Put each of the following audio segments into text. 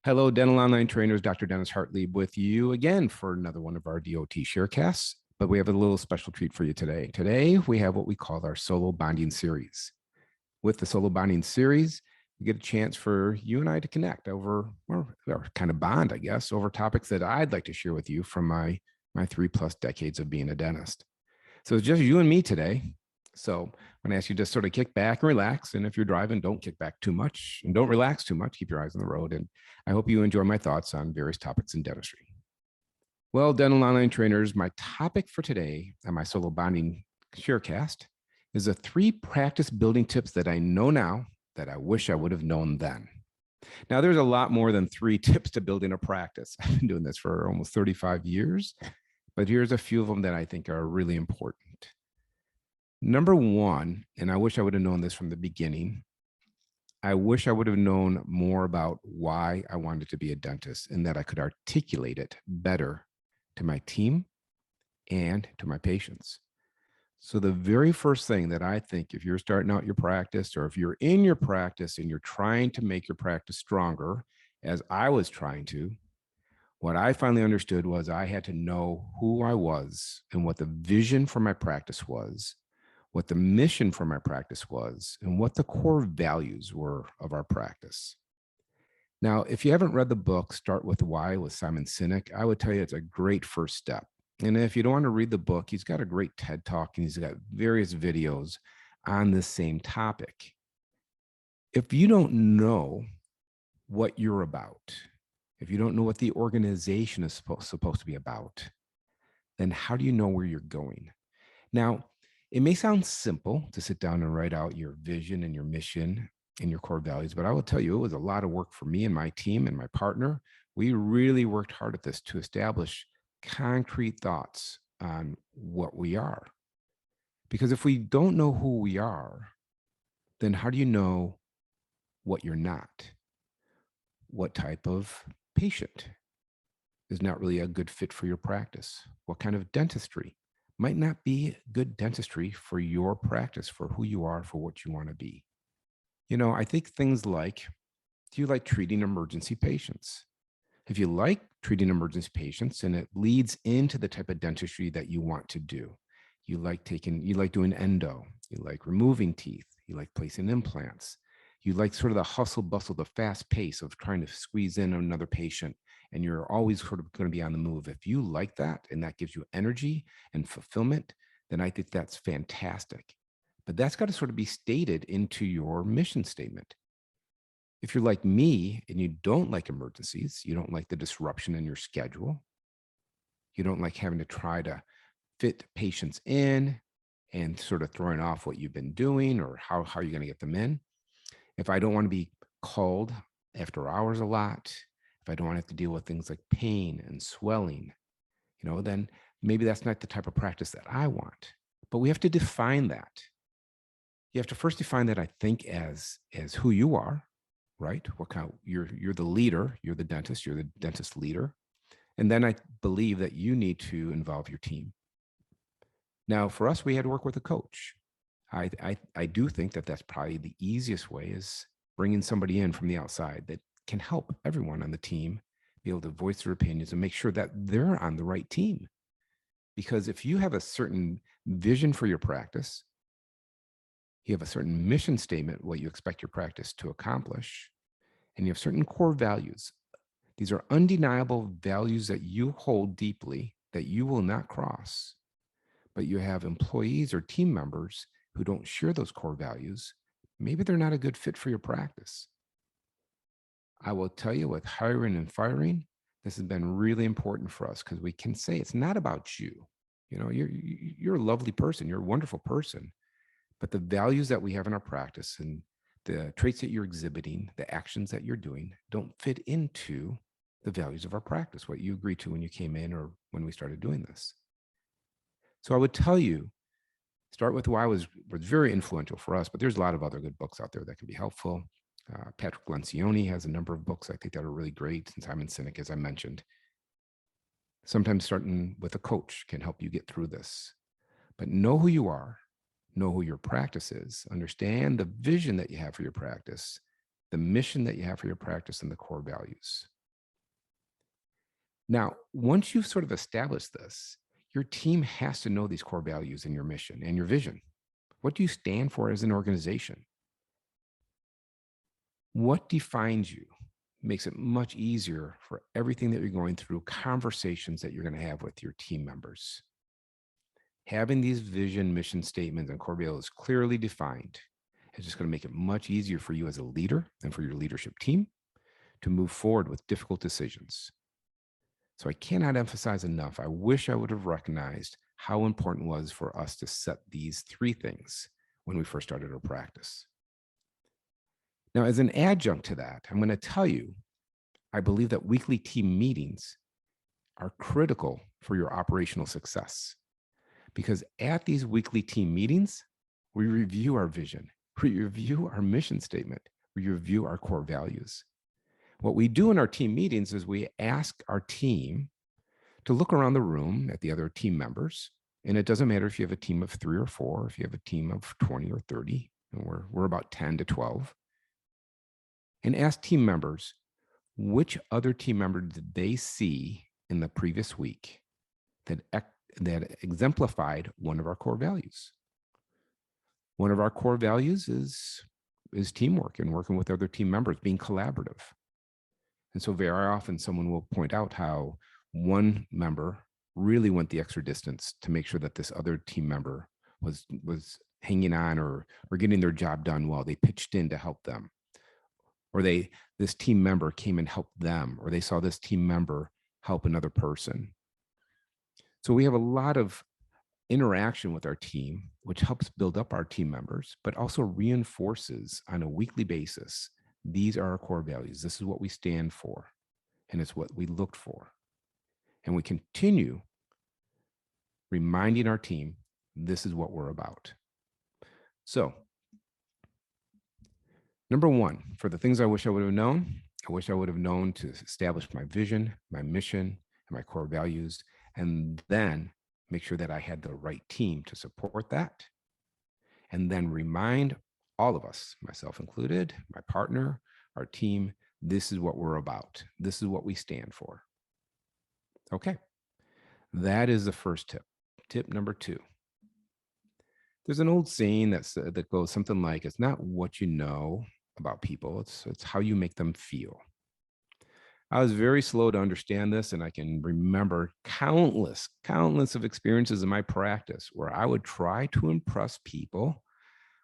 Hello, dental online trainers. Dr. Dennis Hartlieb with you again for another one of our DOT Sharecasts. But we have a little special treat for you today. Today, we have what we call our Solo Bonding Series. With the Solo Bonding Series, we get a chance for you and I to connect over, or kind of bond, I guess, over topics that I'd like to share with you from my 3+ decades of being a dentist. So it's just you and me today. So I'm going to ask you to sort of kick back and relax. And if you're driving, don't kick back too much and don't relax too much. Keep your eyes on the road. And I hope you enjoy my thoughts on various topics in dentistry. Well, dental online trainers, my topic for today on my Solo Bonding Sharecast is the 3 practice building tips that I know now that I wish I would have known then. Now, there's a lot more than 3 tips to building a practice. I've been doing this for almost 35 years, but here's a few of them that I think are really important. Number 1, and I wish I would have known this from the beginning, I wish I would have known more about why I wanted to be a dentist and that I could articulate it better to my team and to my patients. So the very first thing that I think, if you're starting out your practice or if you're in your practice and you're trying to make your practice stronger, as I was trying to, what I finally understood was I had to know who I was and what the vision for my practice was, what the mission for my practice was, and what the core values were of our practice. Now, if you haven't read the book, Start With Why with Simon Sinek, I would tell you it's a great first step. And if you don't want to read the book, he's got a great TED Talk and he's got various videos on this same topic. If you don't know what you're about, if you don't know what the organization is supposed to be about, then how do you know where you're going? Now, it may sound simple to sit down and write out your vision and your mission and your core values, but I will tell you, it was a lot of work for me and my team and my partner. We really worked hard at this to establish concrete thoughts on what we are. Because if we don't know who we are, then how do you know what you're not? What type of patient is not really a good fit for your practice? What kind of dentistry might not be good dentistry for your practice, for who you are, for what you want to be? You know, I think things like, do you like treating emergency patients? If you like treating emergency patients and it leads into the type of dentistry that you want to do, you like doing endo, you like removing teeth, you like placing implants, you like sort of the hustle bustle, the fast pace of trying to squeeze in another patient, and you're always sort of going to be on the move. If you like that and that gives you energy and fulfillment, then I think that's fantastic. But that's got to sort of be stated into your mission statement. If you're like me and you don't like emergencies, you don't like the disruption in your schedule, you don't like having to try to fit patients in and sort of throwing off what you've been doing or how are you going to get them in. If I don't want to be called after hours a lot, if I don't want to have to deal with things like pain and swelling, then maybe that's not the type of practice that I want. But we have to define that. You have to first define that, I think, as who you are, right? What kind of, you're the leader, you're the dentist leader. And then I believe that you need to involve your team. Now, for us, we had to work with a coach. I do think that that's probably the easiest way, is bringing somebody in from the outside that can help everyone on the team be able to voice their opinions and make sure that they're on the right team. Because if you have a certain vision for your practice, you have a certain mission statement, what you expect your practice to accomplish, and you have certain core values. These are undeniable values that you hold deeply, that you will not cross. But you have employees or team members who don't share those core values. Maybe they're not a good fit for your practice. I will tell you, with hiring and firing, this has been really important for us, because we can say it's not about you. You're a lovely person. You're a wonderful person. But the values that we have in our practice and the traits that you're exhibiting, the actions that you're doing, don't fit into the values of our practice, what you agreed to when you came in or when we started doing this. So I would tell you, Start With Why was very influential for us, but there's a lot of other good books out there that can be helpful. Patrick Lencioni has a number of books I think that are really great, and Simon Sinek, as I mentioned. Sometimes starting with a coach can help you get through this. But know who you are, know who your practice is, understand the vision that you have for your practice, the mission that you have for your practice, and the core values. Now, once you've sort of established this, your team has to know these core values and your mission and your vision. What do you stand for as an organization? What defines you? Makes it much easier for everything that you're going through, conversations that you're going to have with your team members. Having these vision, mission statements, and core values clearly defined is just going to make it much easier for you as a leader and for your leadership team to move forward with difficult decisions. So I cannot emphasize enough. I wish I would have recognized how important it was for us to set these three things when we first started our practice. Now, as an adjunct to that, I'm going to tell you, I believe that weekly team meetings are critical for your operational success, because at these weekly team meetings, we review our vision, we review our mission statement, we review our core values. What we do in our team meetings is we ask our team to look around the room at the other team members. And it doesn't matter if you have a team of 3 or 4, if you have a team of 20 or 30, and we're about 10 to 12, and ask team members, which other team member did they see in the previous week that exemplified one of our core values? One of our core values is teamwork and working with other team members, being collaborative. And so very often someone will point out how one member really went the extra distance to make sure that this other team member was hanging on or getting their job done well. They pitched in to help them. Or this team member came and helped them, or they saw this team member help another person. So we have a lot of interaction with our team, which helps build up our team members, but also reinforces on a weekly basis, these are our core values. This is what we stand for, and it's what we looked for. And we continue reminding our team, this is what we're about. So, number one, for the things I wish I would have known, I wish I would have known to establish my vision, my mission, and my core values, and then make sure that I had the right team to support that. And then remind all of us, myself included, my partner, our team, this is what we're about. This is what we stand for. Okay, that is the first tip. Tip number 2. There's an old saying that goes something like, it's not what you know about people, it's how you make them feel. I was very slow to understand this, and I can remember countless of experiences in my practice where I would try to impress people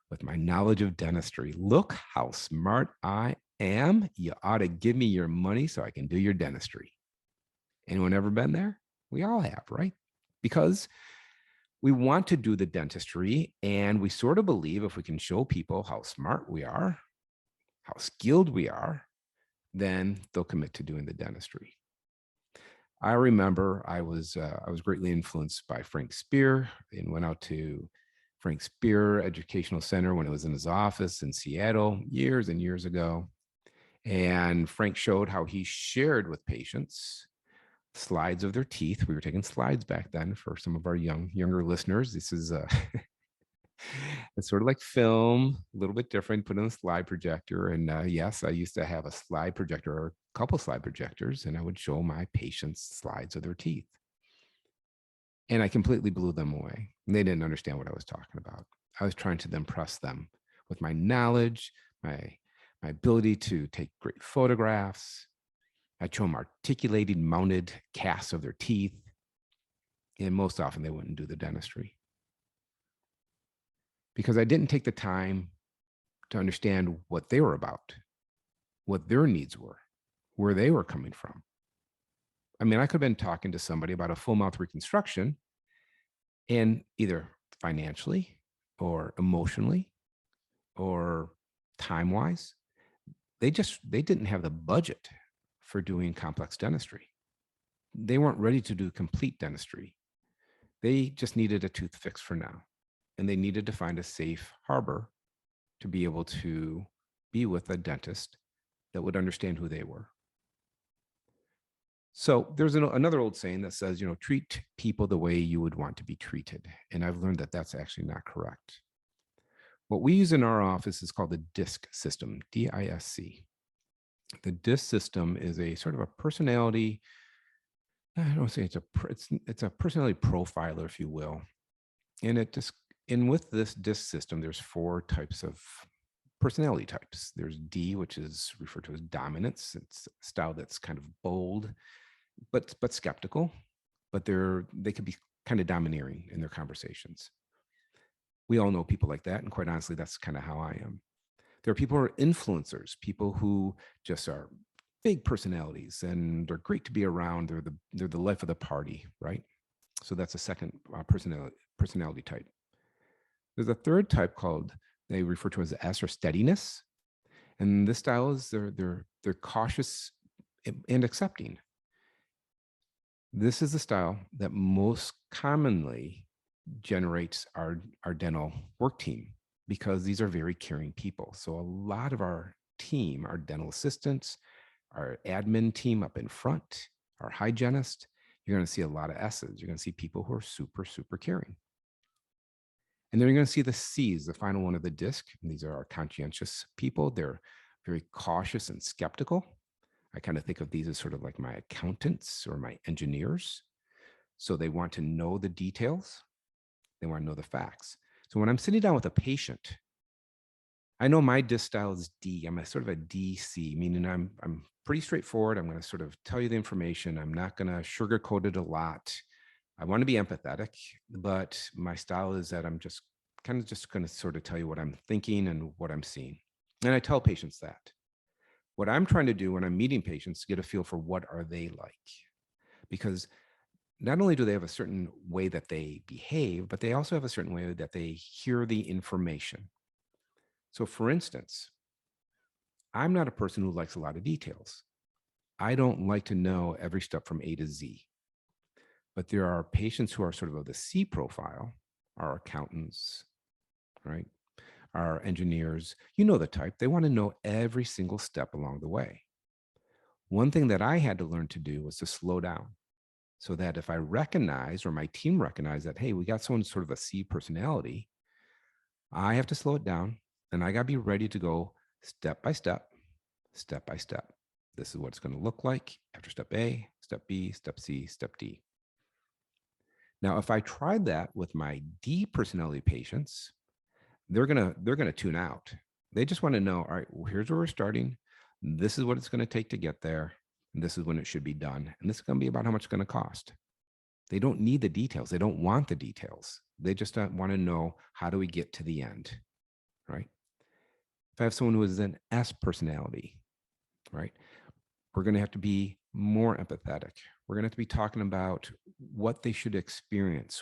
with my knowledge of dentistry. Look how smart I am. You ought to give me your money so I can do your dentistry. Anyone ever been there? We all have, right? Because we want to do the dentistry, and we sort of believe if we can show people how smart we are, how skilled we are, then they'll commit to doing the dentistry. I remember I was greatly influenced by Frank Spear, and went out to Frank Spear Educational Center when it was in his office in Seattle years and years ago. And Frank showed how he shared with patients slides of their teeth. We were taking slides back then for some of our younger listeners. This is it's sort of like film, a little bit different, put on a slide projector. And yes, I used to have a slide projector or a couple slide projectors, and I would show my patients slides of their teeth. And I completely blew them away. And they didn't understand what I was talking about. I was trying to impress them with my knowledge, my ability to take great photographs. I'd show them articulated, mounted casts of their teeth. And most often they wouldn't do the dentistry, because I didn't take the time to understand what they were about, what their needs were, where they were coming from. I mean, I could have been talking to somebody about a full mouth reconstruction, and either financially or emotionally or time-wise, they didn't have the budget for doing complex dentistry. They weren't ready to do complete dentistry. They just needed a tooth fix for now. And they needed to find a safe harbor to be able to be with a dentist that would understand who they were. So there's another old saying that says, treat people the way you would want to be treated. And I've learned that that's actually not correct. What we use in our office is called the DISC system, DISC. The DISC system is a sort of a personality I don't say it's a personality profiler, if you will. And it just and with this DISC system, there's four types of personality types. There's D, which is referred to as dominance. It's a style that's kind of bold, but skeptical, but they could be kind of domineering in their conversations. We all know people like that, and quite honestly, that's kind of how I am. There are people who are influencers, people who just are big personalities, and they're great to be around. They're the life of the party, right? So that's a second personality type. There's a third type called they refer to as S or steadiness, and this style is they're cautious and accepting. This is the style that most commonly generates our dental work team because these are very caring people. So a lot of our team, our dental assistants, our admin team up in front, our hygienist, you're going to see a lot of S's. You're going to see people who are super, super caring. And then you're going to see the C's, the final one of the disc. And these are our conscientious people. They're very cautious and skeptical. I kind of think of these as sort of like my accountants or my engineers. So they want to know the details. They want to know the facts. So when I'm sitting down with a patient, I know my disc style is D. I'm a sort of a DC, meaning I'm pretty straightforward. I'm going to sort of tell you the information. I'm not going to sugarcoat it a lot. I want to be empathetic, but my style is that I'm just going to sort of tell you what I'm thinking and what I'm seeing. And I tell patients that. What I'm trying to do when I'm meeting patients is get a feel for what are they like. Because not only do they have a certain way that they behave, but they also have a certain way that they hear the information. So for instance, I'm not a person who likes a lot of details. I don't like to know every step from A to Z. But there are patients who are sort of the C profile, our accountants, right? Our engineers, you know the type. They want to know every single step along the way. One thing that I had to learn to do was to slow down so that if I recognize or my team recognize that, hey, we got someone sort of a C personality, I have to slow it down and I got to be ready to go step by step, step by step. This is what it's going to look like after step A, step B, step C, step D. Now, if I tried that with my D personality patients, they're gonna tune out. They just want to know, all right, well, here's where we're starting. This is what it's going to take to get there. And this is when it should be done. And this is going to be about how much it's going to cost. They don't need the details. They don't want the details. They just want to know, how do we get to the end, right? If I have someone who is an S personality, right, we're going to have to be more empathetic. We're going to have to be talking about what they should experience,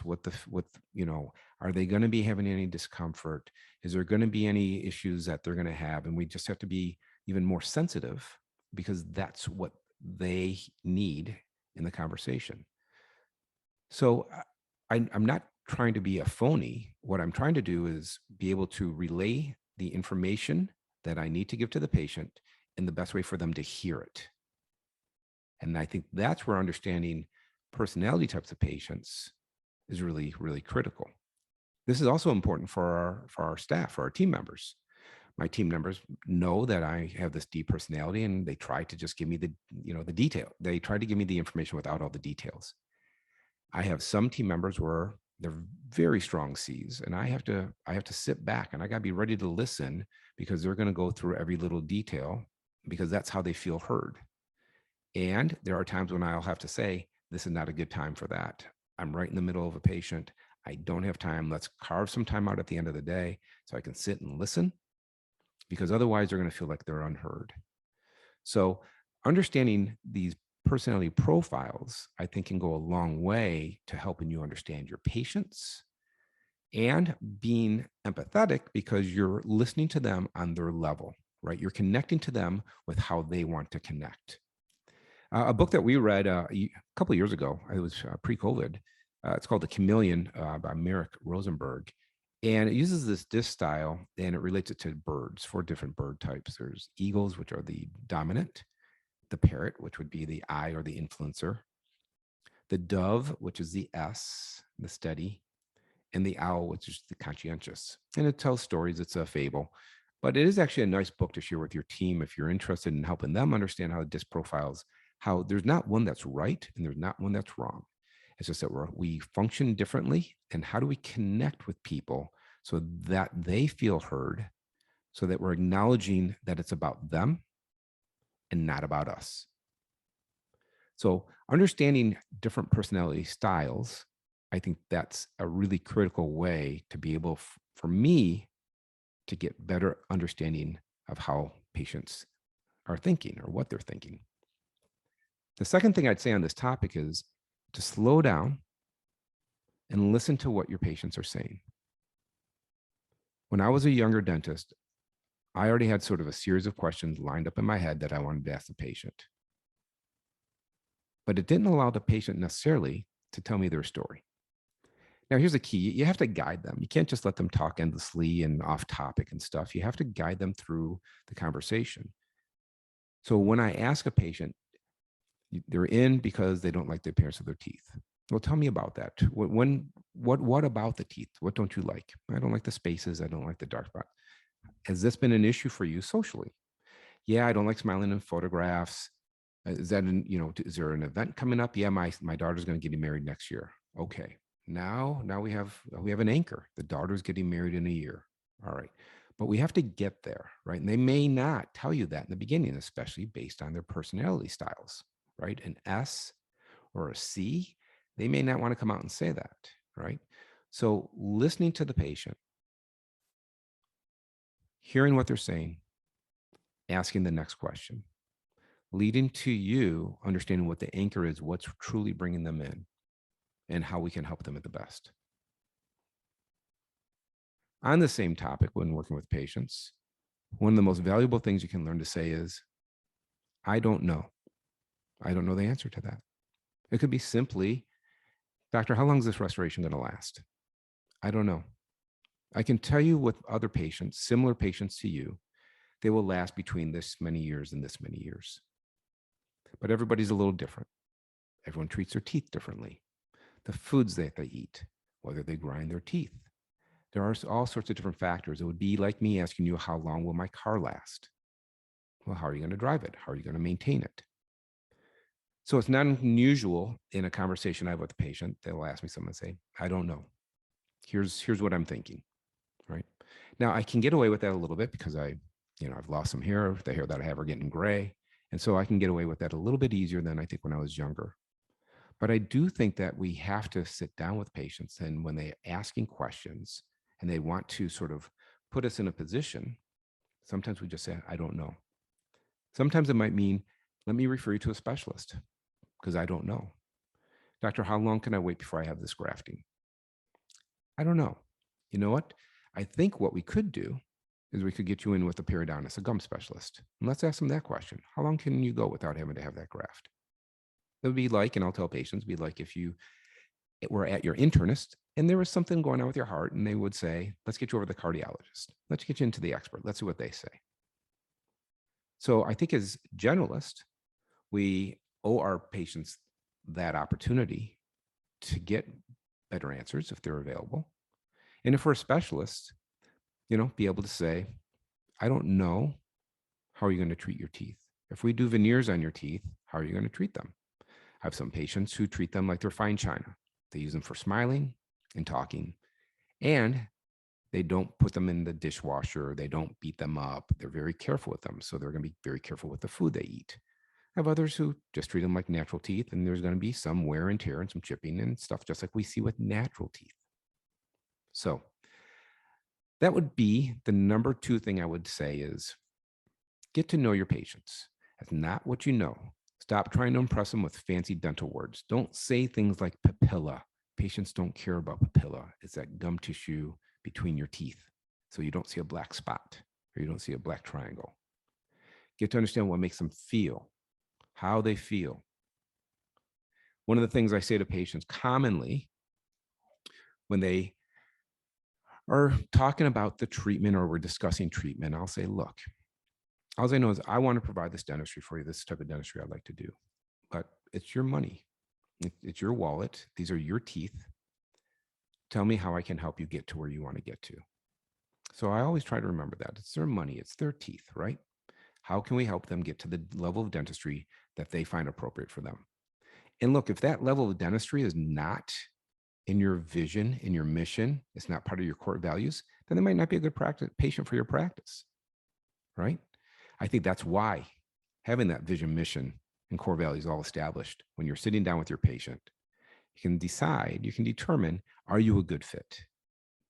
are they going to be having any discomfort? Is there going to be any issues that they're going to have? And we just have to be even more sensitive because that's what they need in the conversation. So I'm not trying to be a phony. What I'm trying to do is be able to relay the information that I need to give to the patient in the best way for them to hear it. And I think that's where understanding personality types of patients is really, really critical. This is also important for our staff, for our team members. My team members know that I have this D personality, and they try to just give me the detail. They try to give me the information without all the details. I have some team members where they're very strong C's, and I have to sit back and I got to be ready to listen because they're going to go through every little detail because that's how they feel heard. And there are times when I'll have to say, this is not a good time for that. I'm right in the middle of a patient. I don't have time. Let's carve some time out at the end of the day so I can sit and listen, because otherwise they're going to feel like they're unheard. So understanding these personality profiles, I think, can go a long way to helping you understand your patients and being empathetic because you're listening to them on their level, right? You're connecting to them with how they want to connect. A book that we read a couple of years ago, it was pre-COVID. It's called The Chameleon by Merrick Rosenberg. And it uses this disc style and it relates it to birds, 4 different bird types. There's eagles, which are the dominant, the parrot, which would be the I or the influencer, the dove, which is the S, the steady, and the owl, which is the conscientious. And it tells stories. It's a fable. But it is actually a nice book to share with your team if you're interested in helping them understand how disc profiles how there's not one that's right and there's not one that's wrong. It's just that we function differently. And how do we connect with people so that they feel heard, so that we're acknowledging that it's about them and not about us? So understanding different personality styles, I think that's a really critical way to be able for me to get better understanding of how patients are thinking or what they're thinking. The second thing I'd say on this topic is to slow down and listen to what your patients are saying. When I was a younger dentist, I already had sort of a series of questions lined up in my head that I wanted to ask the patient. But it didn't allow the patient necessarily to tell me their story. Now, here's the key. You have to guide them. You can't just let them talk endlessly and off topic and stuff. You have to guide them through the conversation. So when I ask a patient, they're in because they don't like the appearance of their teeth. Well, tell me about that. What about the teeth? What don't you like? I don't like the spaces. I don't like the dark spots. Has this been an issue for you socially? Yeah, I don't like smiling in photographs. Is that is there an event coming up? Yeah, my daughter's going to get married next year. Okay. Now we have an anchor. The daughter's getting married in a year. All right. But we have to get there, right? And they may not tell you that in the beginning, especially based on their personality styles, right? An S or a C, they may not want to come out and say that, right? So listening to the patient, hearing what they're saying, asking the next question, leading to you understanding what the anchor is, what's truly bringing them in, and how we can help them at the best. On the same topic, when working with patients, one of the most valuable things you can learn to say is, I don't know. I don't know the answer to that. It could be simply, doctor, how long is this restoration going to last? I don't know. I can tell you with other patients, similar patients to you, they will last between this many years and this many years. But everybody's a little different. Everyone treats their teeth differently. The foods that they eat, whether they grind their teeth. There are all sorts of different factors. It would be like me asking you, how long will my car last? Well, how are you going to drive it? How are you going to maintain it? So it's not unusual in a conversation I have with a patient, they'll ask me something and say, I don't know. Here's what I'm thinking, right? Now I can get away with that a little bit because I've lost some hair. The hair that I have are getting gray. And so I can get away with that a little bit easier than I think when I was younger. But I do think that we have to sit down with patients, and when they're asking questions and they want to sort of put us in a position, sometimes we just say, I don't know. Sometimes it might mean, let me refer you to a specialist because I don't know. Doctor, how long can I wait before I have this grafting? I don't know. You know what? I think what we could do is we could get you in with a periodontist, a gum specialist. And let's ask them that question. How long can you go without having to have that graft? It would be like, and I'll tell patients, be like if you were at your internist and there was something going on with your heart and they would say, let's get you over to the cardiologist. Let's get you into the expert. Let's see what they say. So I think as generalists, we owe our patients that opportunity to get better answers if they're available. And if we're a specialist, be able to say, I don't know, how are you going to treat your teeth? If we do veneers on your teeth, how are you going to treat them? I have some patients who treat them like they're fine china. They use them for smiling and talking, and they don't put them in the dishwasher. They don't beat them up. They're very careful with them. So they're going to be very careful with the food they eat. I have others who just treat them like natural teeth, and there's going to be some wear and tear and some chipping and stuff, just like we see with natural teeth. So that would be the number 2 thing I would say is get to know your patients. That's not what you know. Stop trying to impress them with fancy dental words. Don't say things like papilla. Patients don't care about papilla. It's that gum tissue between your teeth. So you don't see a black spot or you don't see a black triangle. Get to understand what makes them feel, how they feel. One of the things I say to patients commonly when they are talking about the treatment or we're discussing treatment, I'll say, look, all I know is I want to provide this dentistry for you, this type of dentistry I'd like to do, but it's your money. It's your wallet. These are your teeth. Tell me how I can help you get to where you want to get to. So I always try to remember that. It's their money. It's their teeth, right? How can we help them get to the level of dentistry that they find appropriate for them? And look, if that level of dentistry is not in your vision, in your mission, it's not part of your core values, then they might not be a good patient for your practice, right? I think that's why having that vision, mission, and core values all established, when you're sitting down with your patient, you can decide, you can determine, are you a good fit?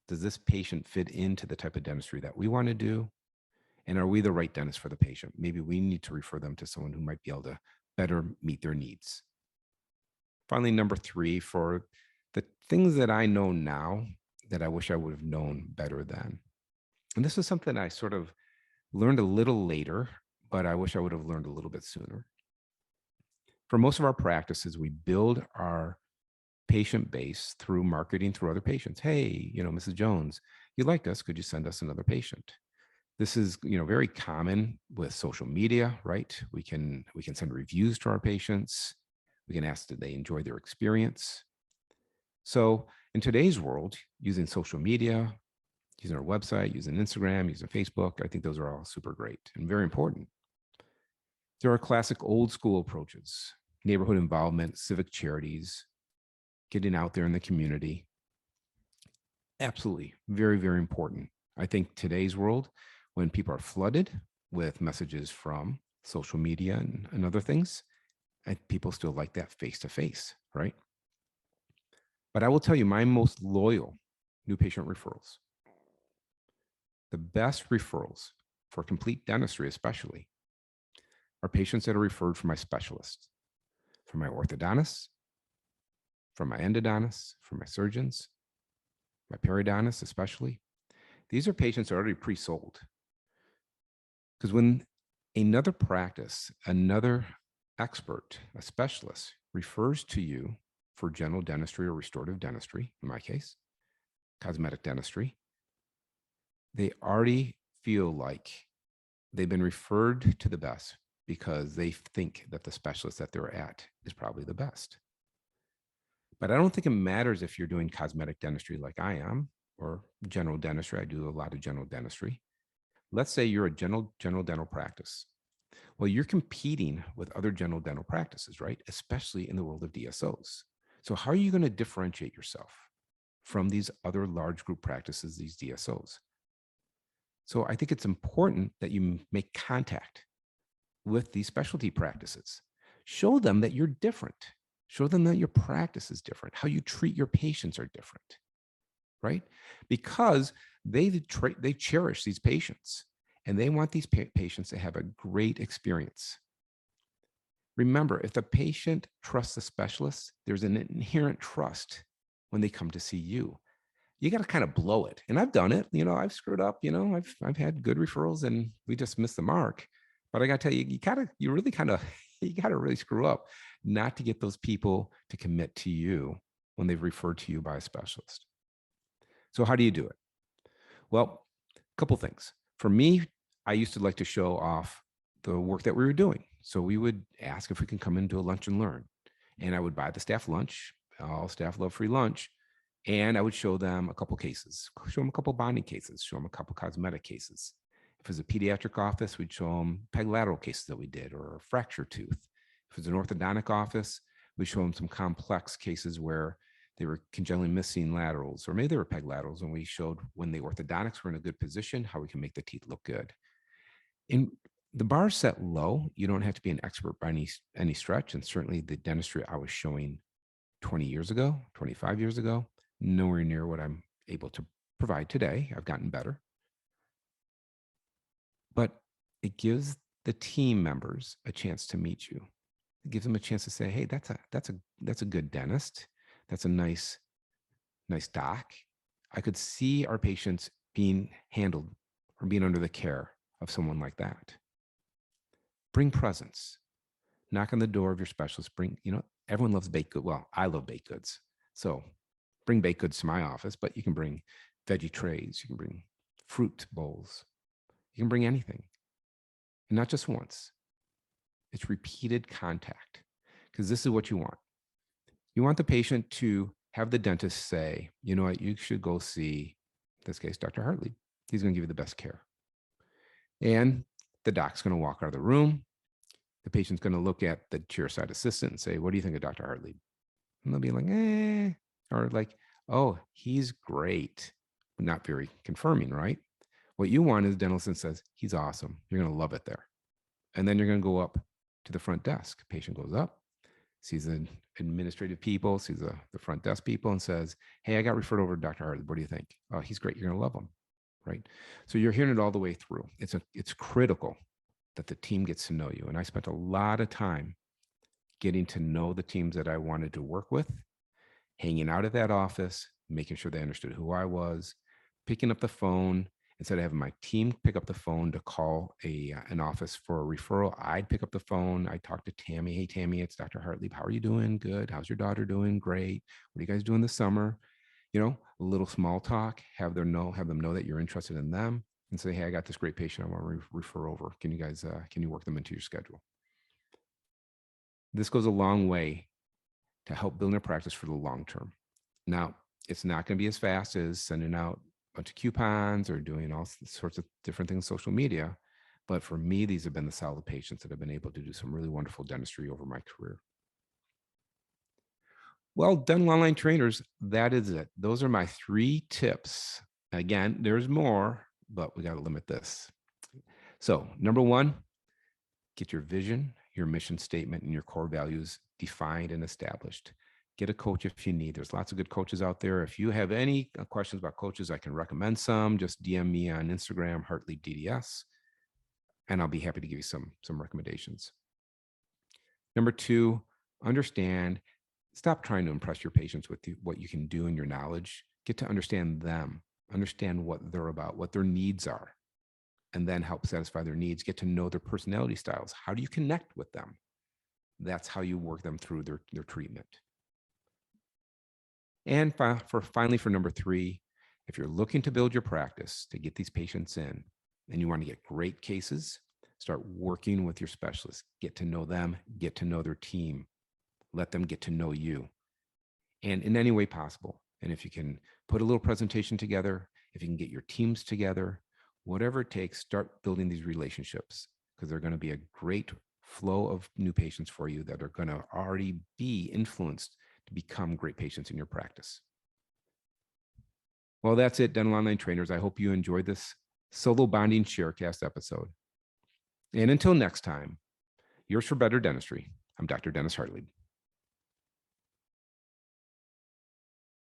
Does this patient fit into the type of dentistry that we want to do? And are we the right dentist for the patient? Maybe we need to refer them to someone who might be able to better meet their needs. Finally, number 3, for the things that I know now that I wish I would have known better then. And this is something I sort of learned a little later, but I wish I would have learned a little bit sooner. For most of our practices, we build our patient base through marketing through other patients. Hey, Mrs. Jones, you liked us. Could you send us another patient? This is, very common with social media, right? We can send reviews to our patients. We can ask, did they enjoy their experience? So in today's world, using social media, using our website, using Instagram, using Facebook, I think those are all super great and very important. There are classic old school approaches, neighborhood involvement, civic charities, getting out there in the community. Absolutely. Very, very important. I think today's world, when people are flooded with messages from social media and other things, people still like that face-to-face, right? But I will tell you, my most loyal new patient referrals, the best referrals for complete dentistry especially, are patients that are referred from my specialists, from my orthodontists, from my endodontists, from my surgeons, my periodontists especially. These are patients that are already pre-sold. Because when another practice, another expert, a specialist, refers to you for general dentistry or restorative dentistry, in my case, cosmetic dentistry, they already feel like they've been referred to the best because they think that the specialist that they're at is probably the best. But I don't think it matters if you're doing cosmetic dentistry like I am, or general dentistry. I do a lot of general dentistry. Let's say you're a general dental practice. Well, you're competing with other general dental practices, right? Especially in the world of DSOs. So how are you going to differentiate yourself from these other large group practices, these DSOs? So I think it's important that you make contact with these specialty practices. Show them that you're different. Show them that your practice is different. How you treat your patients are different, right? Because they cherish these patients and they want these patients to have a great experience. Remember, if the patient trusts the specialist, there's an inherent trust when they come to see you. You got to kind of blow it. And I've done it. I've screwed up. I've had good referrals and we just missed the mark. But I got to tell you, you got to really screw up not to get those people to commit to you when they've referred to you by a specialist. So how do you do it? Well, a couple things. For me, I used to like to show off the work that we were doing. So we would ask if we can come into a lunch and learn. And I would buy the staff lunch. All staff love free lunch. And I would show them a couple cases, show them a couple bonding cases, show them a couple cosmetic cases. If it was a pediatric office, we'd show them peg lateral cases that we did, or a fracture tooth. If it was an orthodontic office, we'd show them some complex cases where they were congenitally missing laterals, or maybe they were peg laterals, and we showed when the orthodontics were in a good position, how we can make the teeth look good. And the bar set low. You don't have to be an expert by any stretch. And certainly the dentistry I was showing 20 years ago, 25 years ago, nowhere near what I'm able to provide today. I've gotten better. But it gives the team members a chance to meet you. It gives them a chance to say, hey, that's a good dentist. That's a nice doc. I could see our patients being handled or being under the care of someone like that. Bring presents. Knock on the door of your specialist. Everyone loves baked goods. Well, I love baked goods. So bring baked goods to my office, but you can bring veggie trays. You can bring fruit bowls. You can bring anything. And not just once. It's repeated contact, because this is what you want. You want the patient to have the dentist say, you know what, you should go see, in this case, Dr. Hartlieb. He's going to give you the best care. And The doc's going to walk out of the room. The patient's going to look at the chairside assistant and say, "What do you think of Dr. Hartlieb?" And they'll be like, "Eh," or like, "Oh, he's great." Not very confirming, right? What you want is a dental assistant says, "He's awesome. You're going to love it there." And then you're going to go up to the front desk. Patient goes up, sees the administrative people, sees the front desk people, and says, "Hey, I got referred over to Dr. Hartlieb. What do you think?" "Oh, he's great. You're going to love him." Right? So you're hearing it all the way through. It's critical that the team gets to know you. And I spent a lot of time getting to know the teams that I wanted to work with, hanging out at that office, making sure they understood who I was, picking up the phone. Instead of having my team pick up the phone to call an office for a referral, I'd pick up the phone. I'd talk to Tammy. "Hey, Tammy, it's Dr. Hartlieb. How are you doing?" "Good." "How's your daughter doing?" "Great." "What are you guys doing this summer?" A little small talk, have them know that you're interested in them, and say, "Hey, I got this great patient I want to refer over. Can you work them into your schedule?" This goes a long way to help build a practice for the long term. Now, it's not going to be as fast as sending out a bunch of coupons or doing all sorts of different things on social media. But for me, these have been the solid patients that have been able to do some really wonderful dentistry over my career. Well, dental online trainers, that is it. Those are my 3 tips. Again, there's more, but we got to limit this. So, number 1, get your vision, your mission statement, and your core values defined and established. Get a coach if you need. There's lots of good coaches out there. If you have any questions about coaches, I can recommend some. Just DM me on Instagram, HartliebDDS, and I'll be happy to give you some recommendations. Number 2, understand. Stop trying to impress your patients with what you can do and your knowledge. Get to understand them, understand what they're about, what their needs are, and then help satisfy their needs. Get to know their personality styles. How do you connect with them? That's how you work them through their treatment. And finally, for number 3, if you're looking to build your practice to get these patients in and you want to get great cases, start working with your specialists. Get to know them, get to know their team. Let them get to know you, and in any way possible. And if you can put a little presentation together, if you can get your teams together, whatever it takes, start building these relationships, because they're going to be a great flow of new patients for you that are going to already be influenced to become great patients in your practice. Well, that's it, dental online trainers. I hope you enjoyed this Solo Bonding Sharecast episode. And until next time, yours for better dentistry. I'm Dr. Dennis Hartlieb.